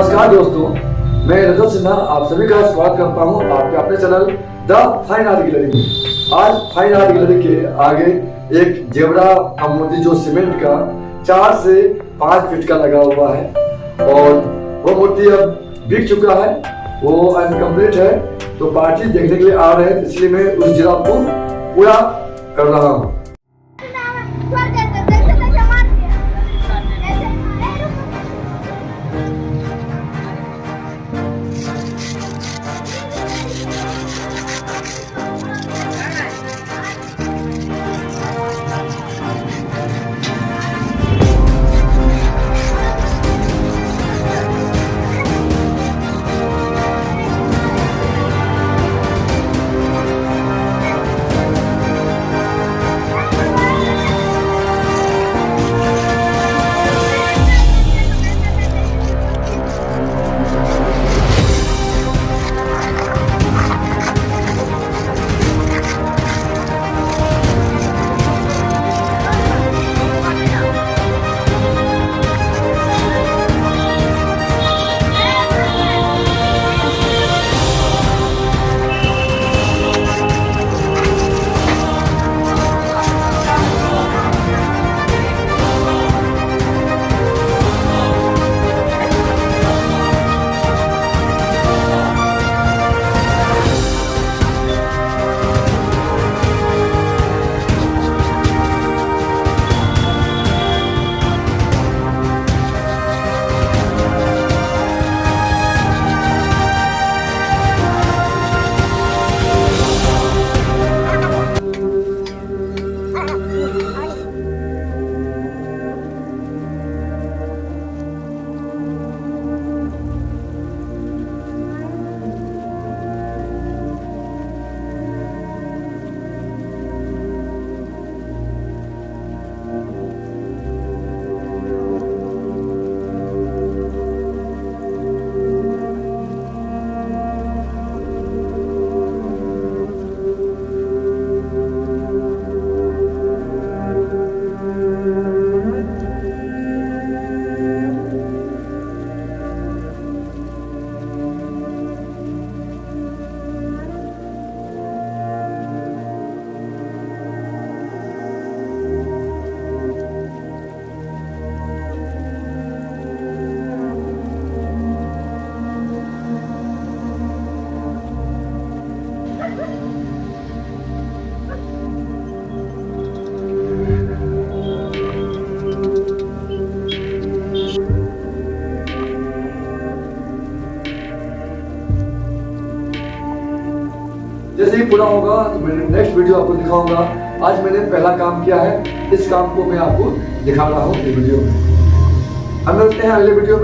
नमस्कार दोस्तों, मैं रजत सिन्हा आप सभी का स्वागत करता हूं आपके अपने channel the fine art gallery में। आज फाइन आर्ट गैलरी के आगे एक जेवरा का मूर्ति जो सीमेंट का 4 से 5 फीट का लगा हुआ है और वो मूर्ति अब बिक चुका है, वो अनकम्प्लीट है। तो पार्टी देखने के लिए आ रहे हैं, इसलिए मैं उस जिला को पूरा कर रहा हूँ। जैसे ही पूरा होगा तो मैं नेक्स्ट वीडियो आपको दिखाऊंगा। आज मैंने पहला काम किया है, इस काम को मैं आपको दिखा रहा हूँ वीडियो में। हम मिलते हैं अगले वीडियो में।